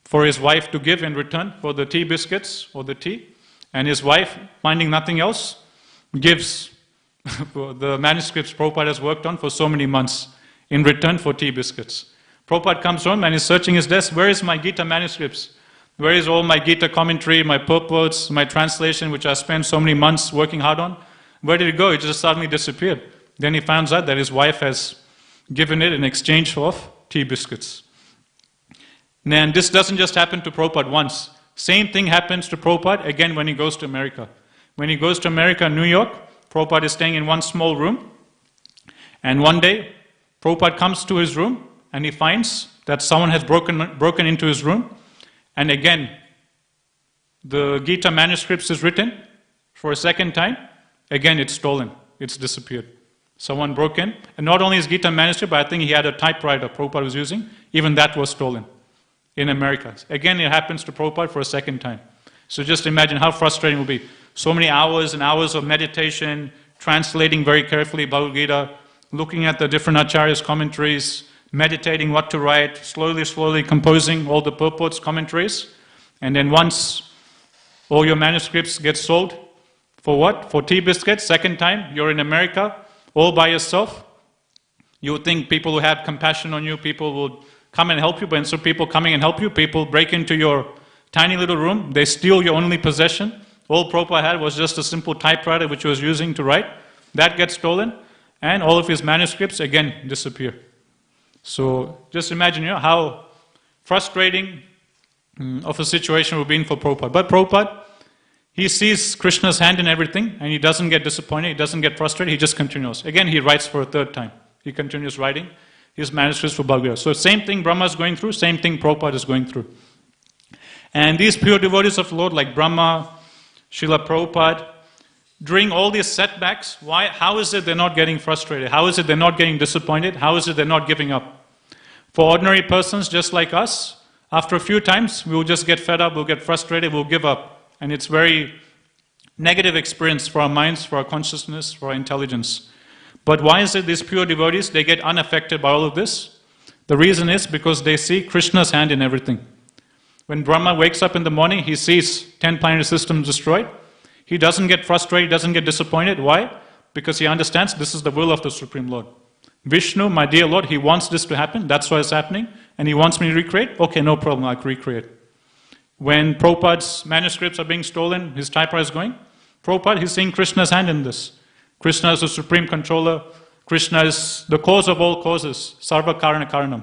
for his wife to give in return for the tea biscuits or the tea. And his wife, finding nothing else, gives the manuscripts Prabhupada has worked on for so many months in return for tea biscuits. Prabhupada comes home and is searching his desk. Where is my Gita manuscripts? Where is all my Gita commentary, my purports, my translation, which I spent so many months working hard on? Where did it go? It just suddenly disappeared. Then he finds out that his wife has given it in exchange of tea biscuits. And this doesn't just happen to Prabhupada once. Same thing happens to Prabhupada again when he goes to America. When he goes to America, New York, Prabhupada is staying in one small room. And one day, Prabhupada comes to his room and he finds that someone has broken into his room. And again, the Gita manuscripts is written for a second time. Again, it's stolen. It's disappeared. Someone broke in. And not only his Gita manuscript, but I think he had a typewriter Prabhupada was using. Even that was stolen in America. Again, it happens to Prabhupada for a second time. So just imagine how frustrating it will be. So many hours and hours of meditation, translating very carefully Bhagavad Gita, looking at the different acharyas' commentaries, meditating what to write, slowly composing all the purports, commentaries. And then once all your manuscripts get sold, for what? For tea biscuits, second time, you're in America, all by yourself. You would think people will have compassion on you, people will come and help you, but instead of people coming and help you, people break into your tiny little room, they steal your only possession. All Prabhupada had was just a simple typewriter which he was using to write. That gets stolen, and all of his manuscripts again disappear. So just imagine how frustrating of a situation it would be for Prabhupada. But Prabhupada, he sees Krishna's hand in everything, and he doesn't get disappointed, he doesn't get frustrated, he just continues. Again, he writes for a third time. He continues writing his manuscripts for Bhagavad Gita. So same thing Brahma is going through, same thing Prabhupada is going through. And these pure devotees of the Lord like Brahma, Srila Prabhupada, during all these setbacks, how is it they're not getting frustrated? How is it they're not getting disappointed? How is it they're not giving up? For ordinary persons just like us, after a few times, we'll just get fed up, we'll get frustrated, we'll give up. And it's very negative experience for our minds, for our consciousness, for our intelligence. But why is it these pure devotees, they get unaffected by all of this? The reason is because they see Krishna's hand in everything. When Brahma wakes up in the morning, he sees 10 planetary systems destroyed. He doesn't get frustrated, he doesn't get disappointed. Why? Because he understands this is the will of the Supreme Lord. Vishnu, my dear Lord, he wants this to happen, that's why it's happening, and he wants me to recreate. Okay, no problem, I'll recreate. When Prabhupada's manuscripts are being stolen, his typewriter is going, Prabhupada, he's seeing Krishna's hand in this. Krishna is the supreme controller. Krishna is the cause of all causes. Sarva karana karanam.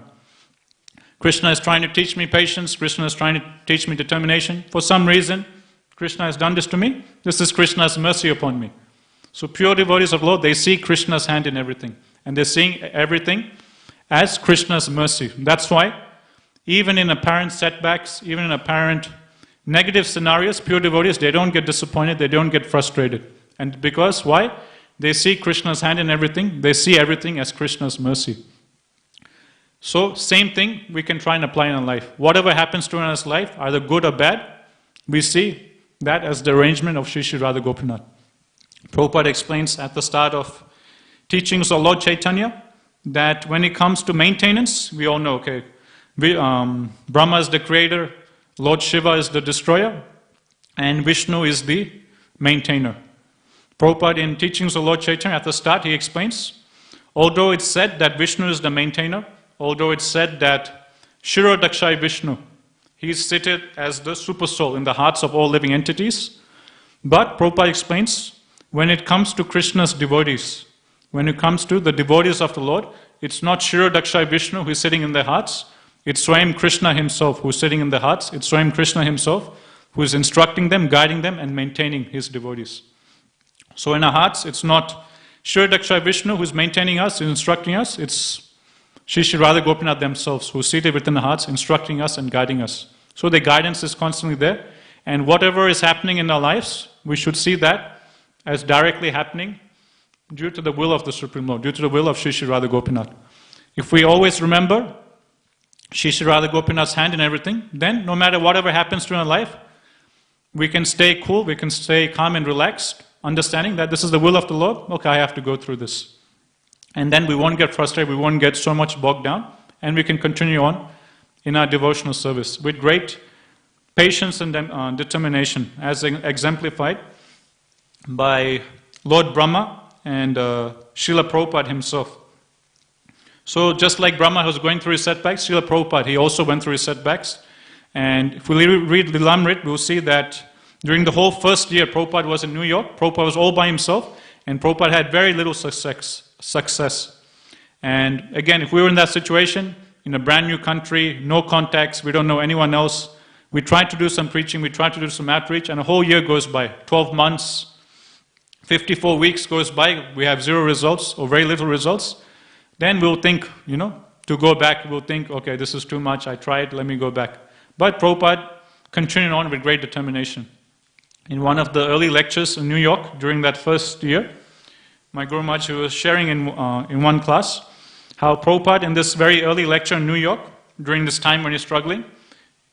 Krishna is trying to teach me patience. Krishna is trying to teach me determination. For some reason, Krishna has done this to me. This is Krishna's mercy upon me. So pure devotees of Lord, they see Krishna's hand in everything. And they're seeing everything as Krishna's mercy. That's why, even in apparent setbacks, even in apparent negative scenarios, pure devotees, they don't get disappointed, they don't get frustrated. And because, why? They see Krishna's hand in everything. They see everything as Krishna's mercy. So, same thing we can try and apply in our life. Whatever happens to us in life, either good or bad, we see that as the arrangement of Sri Sri Radha Gopinath. Prabhupada explains at the start of teachings of Lord Chaitanya that when it comes to maintenance, we all know, okay, Brahma is the creator, Lord Shiva is the destroyer, and Vishnu is the maintainer. Prabhupada in teachings of Lord Chaitanya at the start, he explains, although it's said that Vishnu is the maintainer, although it's said that Shiro Dakshai Vishnu, he is seated as the super soul in the hearts of all living entities, but Prabhupada explains, when it comes to Krishna's devotees, when it comes to the devotees of the Lord, it's not Shiro Dakshai Vishnu who is sitting in their hearts, it's Swayam Krishna himself who is sitting in their hearts, it's Swayam Krishna himself who is instructing them, guiding them and maintaining his devotees. So in our hearts, it's not Shri Dakshai Vishnu who is maintaining us, instructing us, it's Sri Sri Radha Gopinath themselves who are seated within the hearts, instructing us and guiding us. So the guidance is constantly there, and whatever is happening in our lives, we should see that as directly happening due to the will of the Supreme Lord, due to the will of Sri Sri Radha Gopinath. If we always remember Sri Sri Radha Gopinath's hand in everything, then no matter whatever happens to our life, we can stay cool, we can stay calm and relaxed, understanding that this is the will of the Lord, okay, I have to go through this. And then we won't get frustrated, we won't get so much bogged down, and we can continue on in our devotional service with great patience and determination, as exemplified by Lord Brahma and Srila Prabhupada himself. So just like Brahma was going through his setbacks, Srila Prabhupada, he also went through his setbacks. And if we read Lilamrit, we'll see that during the whole first year Prabhupada was in New York, Prabhupada was all by himself, and Prabhupada had very little success. And again, if we were in that situation, in a brand new country, no contacts, we don't know anyone else, we try to do some preaching, we try to do some outreach, and a whole year goes by, 12 months, 54 weeks goes by, we have 0 results or very little results, then we'll think, to go back, we'll think, okay, this is too much, I tried, let me go back. But Prabhupada continued on with great determination. In one of the early lectures in New York during that first year, my Guru Maharaj was sharing in one class how Prabhupada in this very early lecture in New York, during this time when he's struggling,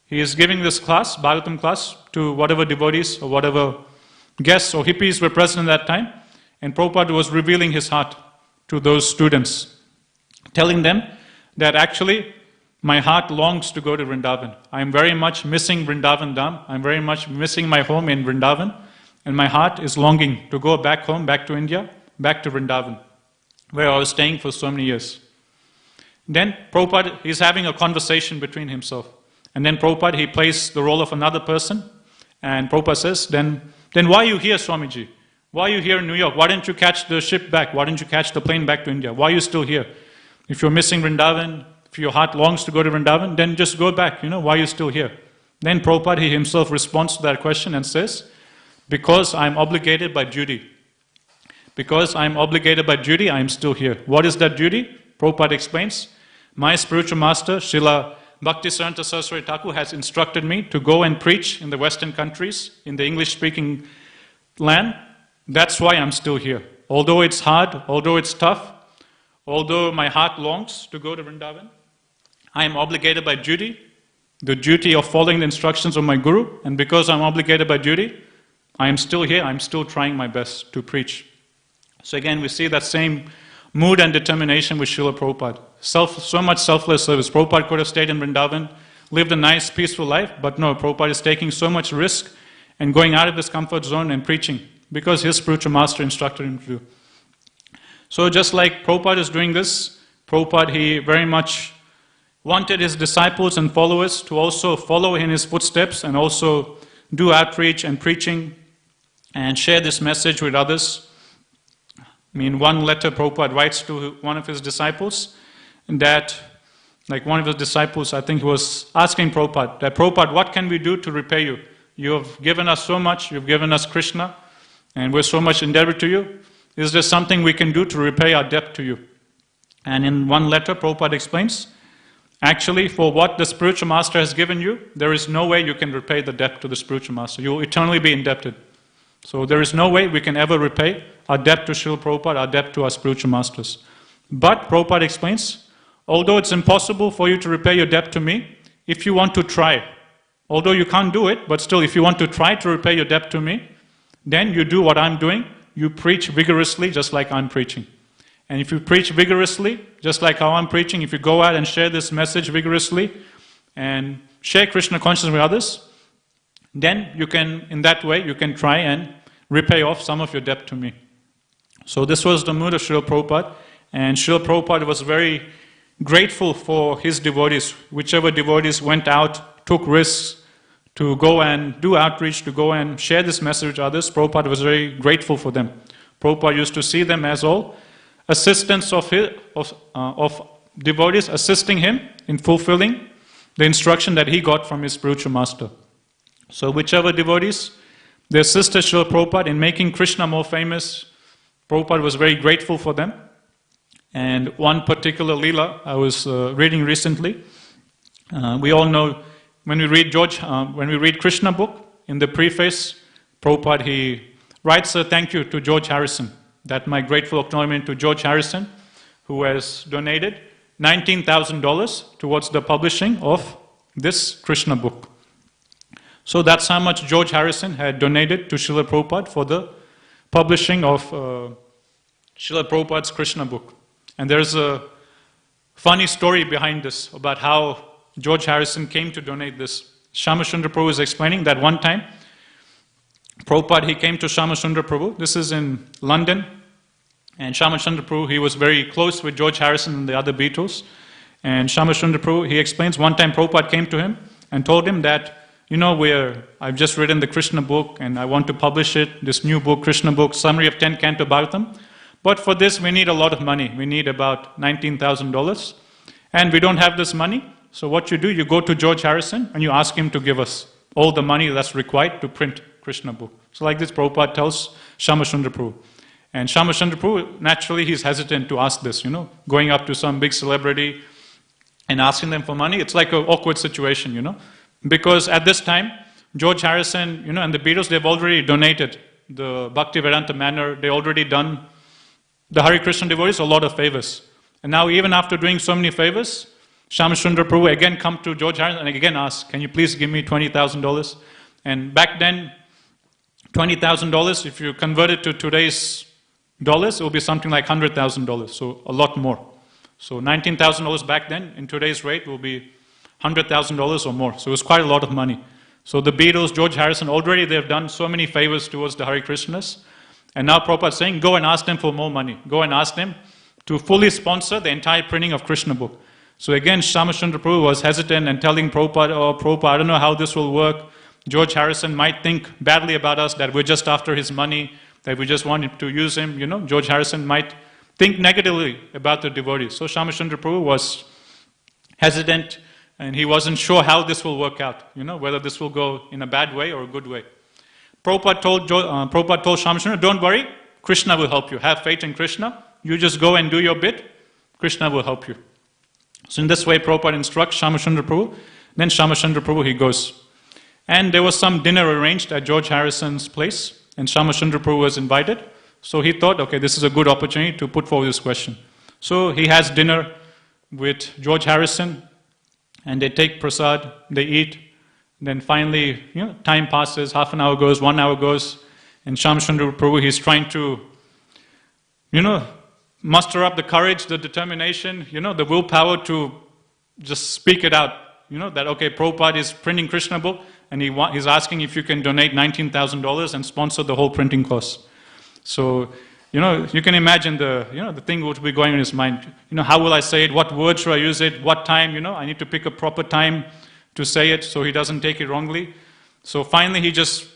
he is giving this class, Bhagavatam class, to whatever devotees or whatever guests or hippies were present at that time, and Prabhupada was revealing his heart to those students, telling them that actually my heart longs to go to Vrindavan. I am very much missing Vrindavan Dham. I am very much missing my home in Vrindavan, and my heart is longing to go back home, back to India, back to Vrindavan, where I was staying for so many years. Then Prabhupada, he's having a conversation between himself. And then Prabhupada, he plays the role of another person. And Prabhupada says, then why are you here, Swamiji? Why are you here in New York? Why didn't you catch the ship back? Why didn't you catch the plane back to India? Why are you still here? If you're missing Vrindavan, if your heart longs to go to Vrindavan, then just go back. Why are you still here? Then Prabhupada, he himself responds to that question and says, because I'm obligated by duty. Because I'm obligated by duty, I'm still here. What is that duty? Prabhupada explains, my spiritual master, Srila Bhaktisaranta Saraswati Thakur, has instructed me to go and preach in the Western countries, in the English-speaking land. That's why I'm still here. Although it's hard, although it's tough, although my heart longs to go to Vrindavan, I am obligated by duty, the duty of following the instructions of my Guru, and because I'm obligated by duty, I am still here, I'm still trying my best to preach. So again, we see that same mood and determination with Srila Prabhupada. So much selfless service. Prabhupada could have stayed in Vrindavan, lived a nice, peaceful life, but no, Prabhupada is taking so much risk and going out of his comfort zone and preaching because his spiritual master instructed him to do. So just like Prabhupada is doing this, Prabhupada, he very much wanted his disciples and followers to also follow in his footsteps and also do outreach and preaching and share this message with others. One letter Prabhupada writes to one of his disciples that, one of his disciples, I think, was asking Prabhupada, that Prabhupada, what can we do to repay you? You have given us so much, you've given us Krishna, and we're so much indebted to you. Is there something we can do to repay our debt to you? And in one letter, Prabhupada explains, actually, for what the spiritual master has given you, there is no way you can repay the debt to the spiritual master. You will eternally be indebted. So there is no way we can ever repay our debt to Srila Prabhupada, our debt to our spiritual masters. But Prabhupada explains, although it's impossible for you to repay your debt to me, if you want to try, although you can't do it, but still if you want to try to repay your debt to me, then you do what I'm doing, you preach vigorously just like I'm preaching. And if you preach vigorously, just like how I'm preaching, if you go out and share this message vigorously and share Krishna consciousness with others, then you can, in that way, you can try and repay off some of your debt to me. So this was the mood of Srila Prabhupada, and Srila Prabhupada was very grateful for his devotees. Whichever devotees went out, took risks to go and do outreach, to go and share this message with others, Prabhupada was very grateful for them. Prabhupada used to see them as all assistants of devotees, assisting him in fulfilling the instruction that he got from his spiritual master. So whichever devotees, they assisted Srila Prabhupada in making Krishna more famous, Prabhupada was very grateful for them. And one particular Leela I was reading recently, we all know when we read Krishna book, in the preface, Prabhupada, he writes a thank you to George Harrison. That my grateful acknowledgement to George Harrison, who has donated $19,000 towards the publishing of this Krishna book. So that's how much George Harrison had donated to Srila Prabhupada for the publishing of Srila Prabhupada's Krishna book. And there's a funny story behind this about how George Harrison came to donate this. Shyamachandra Prabhu is explaining that one time, Prabhupada, he came to Shyamachandra Prabhu. This is in London. And Shyamachandra Prabhu, he was very close with George Harrison and the other Beatles. And Shyamachandra Prabhu, he explains, one time Prabhupada came to him and told him that I've just written the Krishna book and I want to publish it, this new book, Krishna book, summary of 10 Canto Bhagavatam. But for this, we need a lot of money. We need about $19,000. And we don't have this money. So what you do, you go to George Harrison and you ask him to give us all the money that's required to print Krishna book. So like this, Prabhupada tells Shyamachandra Prabhu. And Shyamachandra Prabhu, naturally, he's hesitant to ask this, going up to some big celebrity and asking them for money. It's like an awkward situation, Because at this time, George Harrison, and the Beatles, they've already donated the Bhaktivedanta Manor. They already done the Hare Krishna devotees a lot of favors. And now even after doing so many favors, Shyamachandra Prabhu again come to George Harrison and again ask, can you please give me $20,000? And back then, $20,000, if you convert it to today's dollars, it will be something like $100,000, so a lot more. So $19,000 back then, in today's rate, will be $100,000 or more. So it was quite a lot of money. So the Beatles, George Harrison, already they've done so many favors towards the Hare Krishnas. And now Prabhupada is saying, go and ask them for more money. Go and ask them to fully sponsor the entire printing of Krishna book. So again, Shyamachandra Prabhu was hesitant and telling Prabhupada, Prabhupada, I don't know how this will work. George Harrison might think badly about us, that we're just after his money, that we just wanted to use him. George Harrison might think negatively about the devotees. So Shyamachandra Prabhu was hesitant and he wasn't sure how this will work out, whether this will go in a bad way or a good way. Prabhupada told Shyamachandra, don't worry, Krishna will help you. Have faith in Krishna. You just go and do your bit. Krishna will help you. So in this way, Prabhupada instructs Shyamachandra Prabhu. Then Shyamachandra Prabhu, he goes. And there was some dinner arranged at George Harrison's place. And Shyamachandra Prabhu was invited. So he thought, okay, this is a good opportunity to put forward this question. So he has dinner with George Harrison. And they take prasad, they eat. Then finally, time passes, half an hour goes, 1 hour goes. And Shyamachandra Prabhu, he's trying to, muster up the courage, the determination, the willpower to just speak it out. That, okay, Prabhupada is printing Krishna book, and he's asking if you can donate $19,000 and sponsor the whole printing cost. So, you can imagine the thing would be going in his mind. How will I say it? What word should I use it? What time? I need to pick a proper time to say it so he doesn't take it wrongly. So finally, he just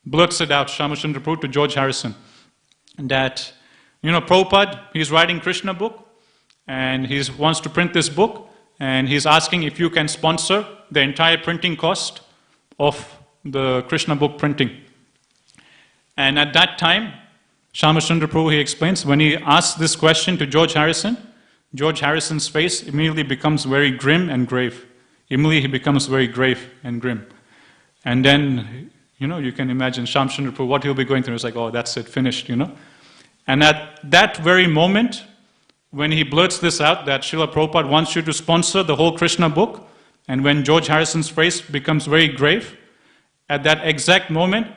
blurts it out, Shyamachandra Prabhu, to George Harrison, that, Prabhupada, he's writing Krishna book, and he wants to print this book, and he's asking if you can sponsor the entire printing cost of the Krishna book printing. And at that time, Shyamachandra Prabhu, he explains, when he asks this question to George Harrison's face immediately becomes very grim and grave. Immediately he becomes very grave and grim. And then, you can imagine Shyamachandra Prabhu, what he'll be going through. It's like, oh, that's it, finished, And at that very moment, when he blurts this out, that Srila Prabhupada wants you to sponsor the whole Krishna book, and when George Harrison's face becomes very grave, at that exact moment,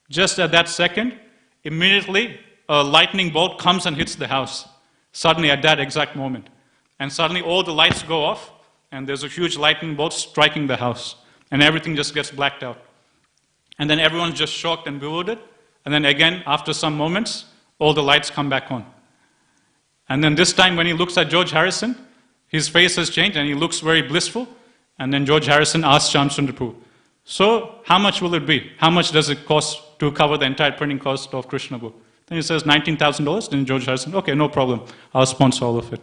just at that second, immediately a lightning bolt comes and hits the house. Suddenly at that exact moment. And suddenly all the lights go off, and there's a huge lightning bolt striking the house. And everything just gets blacked out. And then everyone's just shocked and bewildered. And then again, after some moments, all the lights come back on. And then this time when he looks at George Harrison, his face has changed and he looks very blissful. And then George Harrison asks Shyamachandra Prabhu, so how much will it be? How much does it cost to cover the entire printing cost of Krishna book? Then he says $19,000. Then George Harrison, okay, no problem. I'll sponsor all of it.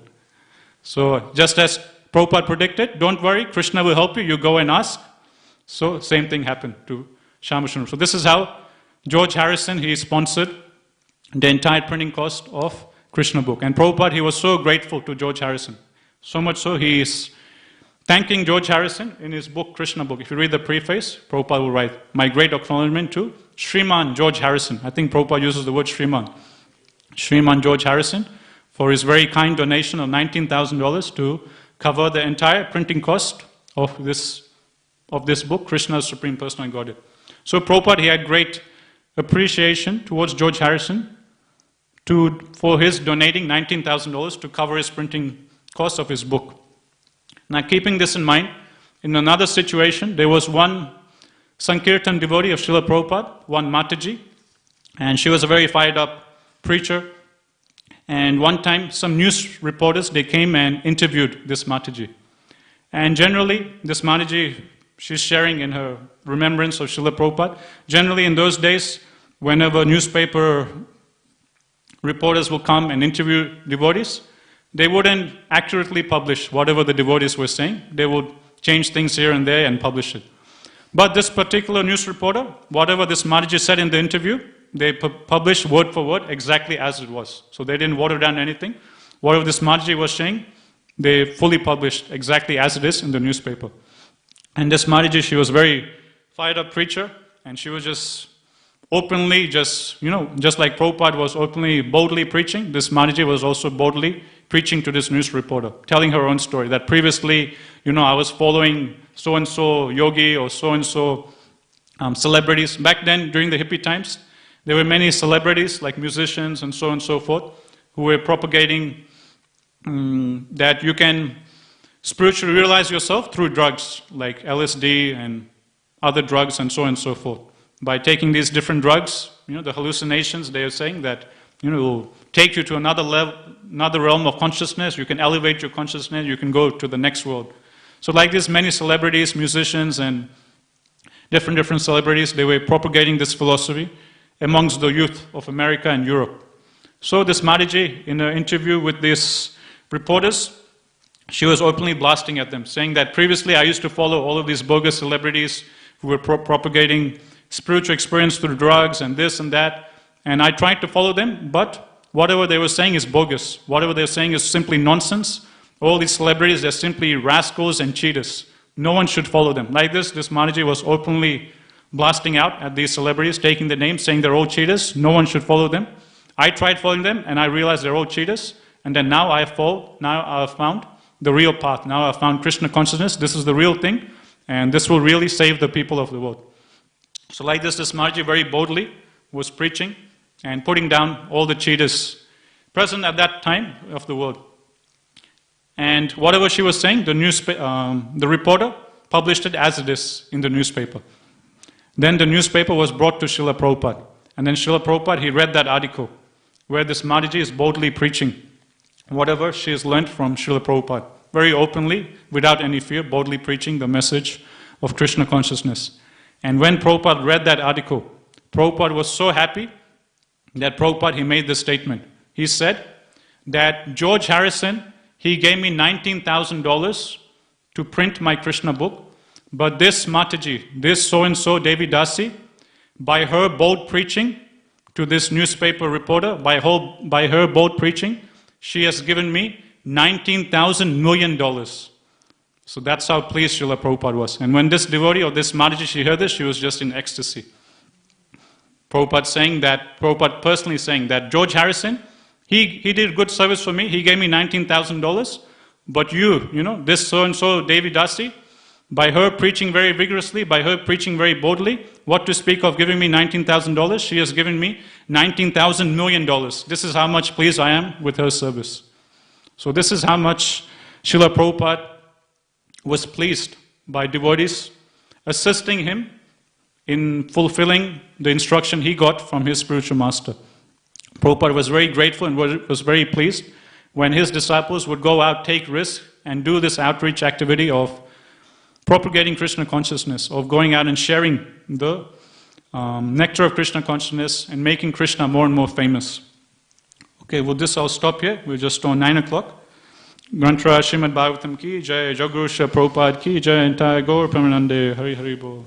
So just as Prabhupada predicted, don't worry, Krishna will help you. You go and ask. So same thing happened to Shyamachandra. So this is how George Harrison, he sponsored the entire printing cost of Krishna book. And Prabhupada, he was so grateful to George Harrison. So much so, he is thanking George Harrison in his book, Krishna book. If you read the preface, Prabhupada will write, my great acknowledgement to Shriman George Harrison. I think Prabhupada uses the word Shriman. Shriman George Harrison, for his very kind donation of $19,000 to cover the entire printing cost of this book, Krishna's Supreme Personal Godhead. So Prabhupada, he had great appreciation towards George Harrison for his donating $19,000 to cover his printing cost of his book. Now, keeping this in mind, in another situation, there was one Sankirtan devotee of Srila Prabhupada, one Mataji, and she was a very fired up preacher. And one time, some news reporters, they came and interviewed this Mataji. And generally, this Mataji, she's sharing in her remembrance of Srila Prabhupada. Generally in those days, whenever newspaper reporters will come and interview devotees, they wouldn't accurately publish whatever the devotees were saying. They would change things here and there and publish it. But this particular news reporter, whatever this Mataji said in the interview, they published word for word exactly as it was. So they didn't water down anything. Whatever this Mataji was saying, they fully published exactly as it is in the newspaper. And this Mataji, she was very fired up preacher, and she was just openly, just like Prabhupada was openly, boldly preaching, this Mataji was also boldly preaching to this news reporter, telling her own story, that previously, I was following so-and-so yogi or so-and-so celebrities. Back then, during the hippie times, there were many celebrities, like musicians and so forth, who were propagating that you can spiritually realize yourself through drugs, like LSD and other drugs and so forth. By taking these different drugs, the hallucinations, they are saying that, will take you to another level, another realm of consciousness. You can elevate your consciousness, you can go to the next world. So like this, many celebrities, musicians, and different celebrities, they were propagating this philosophy amongst the youth of America and Europe. So this Mataji, in an interview with these reporters, she was openly blasting at them, saying that previously I used to follow all of these bogus celebrities who were propagating spiritual experience through drugs and this and that, and I tried to follow them, but whatever they were saying is bogus. Whatever they're saying is simply nonsense. All these celebrities, they're simply rascals and cheaters. No one should follow them. Like this Mataji was openly blasting out at these celebrities, taking the names, saying they're all cheaters. No one should follow them. I tried following them, and I realized they're all cheaters. And then now I have found the real path. Now I've found Krishna consciousness. This is the real thing, and this will really save the people of the world. So like this Mataji very boldly was preaching and putting down all the cheaters present at that time of the world. And whatever she was saying, the reporter published it as it is in the newspaper. Then the newspaper was brought to Srila Prabhupada. And then Srila Prabhupada, he read that article where this Mataji is boldly preaching whatever she has learned from Srila Prabhupada. Very openly, without any fear, boldly preaching the message of Krishna consciousness. And when Prabhupada read that article, Prabhupada was so happy that Prabhupada, he made this statement. He said that George Harrison, he gave me $19,000 to print my Krishna book, but this Mataji, this so-and-so Devi Dasi, by her bold preaching to this newspaper reporter, by her bold preaching, she has given me $19,000 million. So that's how pleased Srila Prabhupada was. And when this devotee or this Mataji, she heard this, she was just in ecstasy. Prabhupada personally saying that George Harrison, he did good service for me, he gave me $19,000, but this so-and-so Devi Dasi, by her preaching very vigorously, by her preaching very boldly, what to speak of giving me $19,000, she has given me $19,000 million. This is how much pleased I am with her service. So this is how much Srila Prabhupada was pleased by devotees assisting him in fulfilling the instruction he got from his spiritual master. Prabhupada was very grateful and was very pleased when his disciples would go out, take risks, and do this outreach activity of propagating Krishna consciousness, of going out and sharing the nectar of Krishna consciousness and making Krishna more and more famous. Okay, with this I'll stop here. We're just on 9 o'clock. Grantra Srimad Bhagavatam ki jai, Jaguru Shri Prabhupada ki jai, entire Gaur Pramanande, Hari Hari Bol.